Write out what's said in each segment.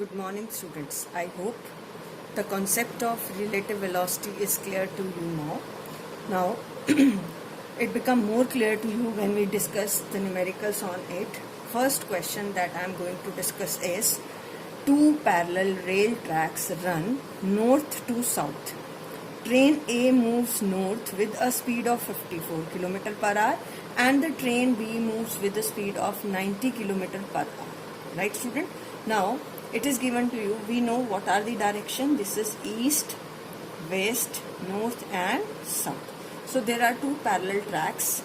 Good morning, students. I hope the concept of relative velocity is clear to you now. Now, it become more clear to you when we discuss the numericals on it. First question that I am going to discuss is two parallel rail tracks run north to south. Train A moves north with a speed of 54 km per hour and the train B moves with a speed of 90 km per hour. Right, student? Now, it is given to you. We know what are the direction. This is east, west, north and south. So, there are two parallel tracks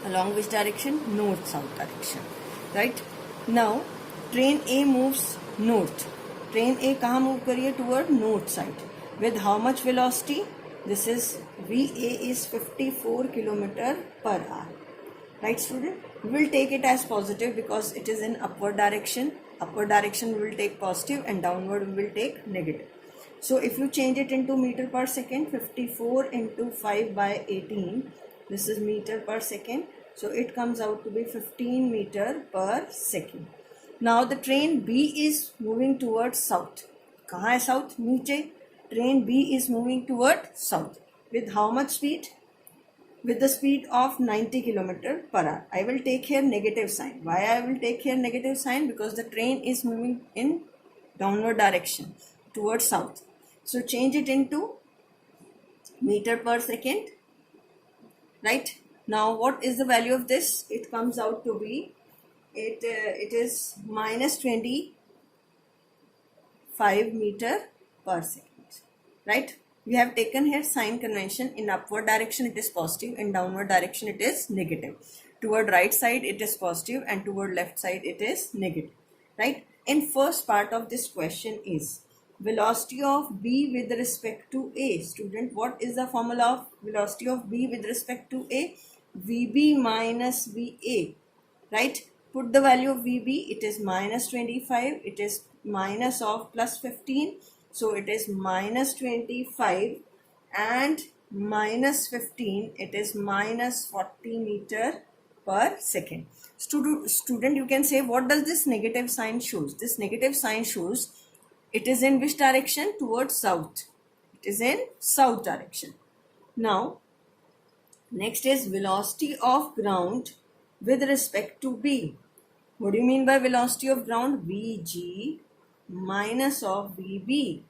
along which direction? North-south direction. Right? Now, train A moves north. Train A kahan move kar rahi hai? Toward north side. With how much velocity? This is VA is 54 km per hour. Right, student? We will take it as positive because it is in upward direction. Upward direction we will take positive and downward we will take negative. So if you change it into meter per second, 54 into 5 by 18, this is meter per second. So it comes out to be 15 meter per second. Now the train B is moving towards south. Kahan hai south? Niche. Train B is moving toward south. With how much speed? With the speed of 90 km per hour. I will take here negative sign. Why I will take here negative sign? Because the train is moving in downward direction towards south. So change it into meter per second. Right? Now what is the value of this? It comes out to be, it is minus 25 meter per second. Right? We have taken here sign convention. In upward direction it is positive, in downward direction it is negative. Toward right side it is positive and toward left side it is negative. Right? In first part of this question is velocity of B with respect to A. Student, what is the formula of velocity of B with respect to A? VB minus VA. Right? Put the value of VB. It is minus 25. It is minus of plus 15. So it is minus 25 and minus 15. It is minus 40 meter per second. Student, you can say, what does this negative sign shows? This negative sign shows it is in which direction? Towards south. It is in south direction. Now, next is velocity of ground with respect to B. What do you mean by velocity of ground? Vg minus of VB.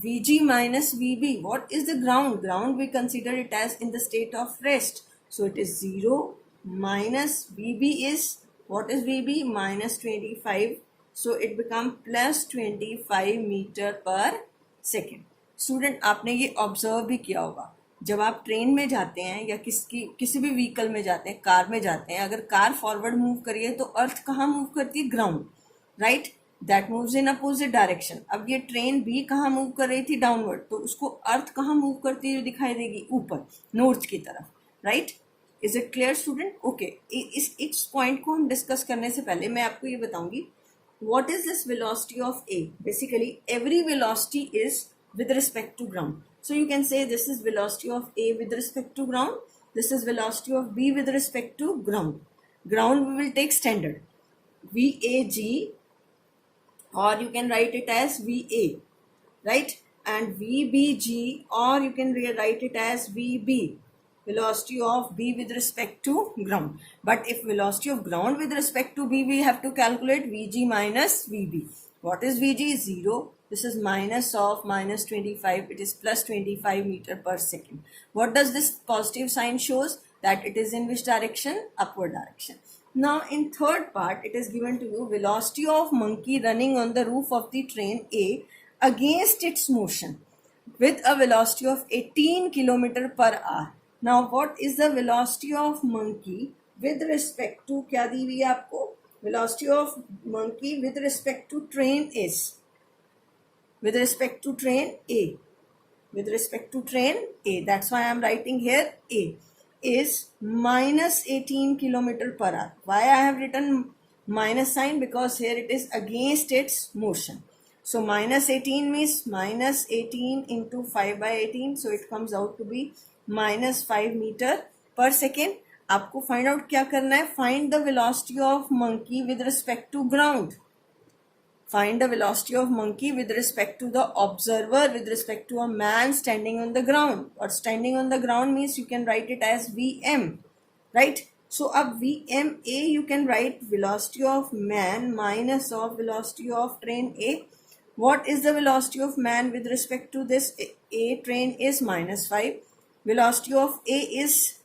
Vg minus VB. What is the ground? Ground we consider it as in the state of rest. So it is 0 minus VB is, what is VB? Minus 25. So it becomes plus 25 meter per second. Student, आपने ये observe भी किया होगा, जब आप train में जाते हैं या किसी भी व्हीकल में जाते हैं, कार में जाते हैं, अगर कार फॉरवर्ड मूव करिए तो अर्थ कहाँ मूव करती है? Ground. Right? That moves in opposite direction. अब ये ट्रेन भी कहाँ मूव कर रही थी? डाउनवर्ड. तो उसको अर्थ कहाँ मूव करती हुई दिखाई देगी? ऊपर, नॉर्थ की तरफ. Right? Is it clear student? Okay. इस पॉइंट को हम डिस्कस करने से पहले मैं आपको ये बताऊंगी, what is this velocity of A? Basically, every velocity is with respect to ground. So you can say this is velocity of A with respect to ground. This is velocity of B with respect to ground. Ground we will take standard VAG, or you can write it as VA, right? And VBG, or you can write it as VB. Velocity of B with respect to ground. But if velocity of ground with respect to B, we have to calculate Vg minus VB. What is Vg? 0. This is minus of minus 25. It is plus 25 meter per second. What does this positive sign shows? That it is in which direction? Upward direction. Now in third part, it is given to you velocity of monkey running on the roof of the train A against its motion with a velocity of 18 km per hour. Now what is the velocity of monkey with respect to, क्या दी हुई है आपको? Velocity of monkey with respect to train is, with respect to train A, with respect to train A, that's why I am writing here A, is minus 18 km per hour. Why I have written minus sign? Because here it is against its motion. So minus 18 means minus 18 into 5 by 18. So it comes out to be minus 5 meter per second. आपको find out क्या करना है? Find the velocity of monkey with respect to ground. Find the velocity of monkey with respect to the observer, with respect to a man standing on the ground. Or standing on the ground means you can write it as Vm, right? So a Vma you can write velocity of man minus of velocity of train A. What is the velocity of man with respect to this A train is -5. Velocity of A is,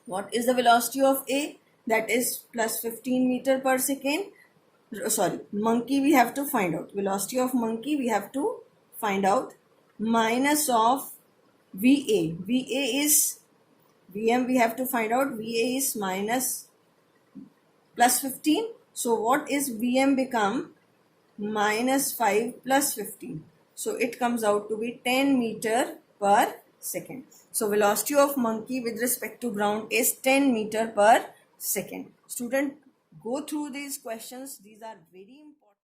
what is the velocity of A? That is plus 15 meter per second. Sorry, monkey we have to find out. Velocity of monkey we have to find out minus of VA. VA is, Vm we have to find out. VA is minus plus 15. So what is Vm become? -5 plus 15. So it comes out to be 10 meter per second. So velocity of monkey with respect to ground is 10 meter per second. Student, go through these questions. These are very important.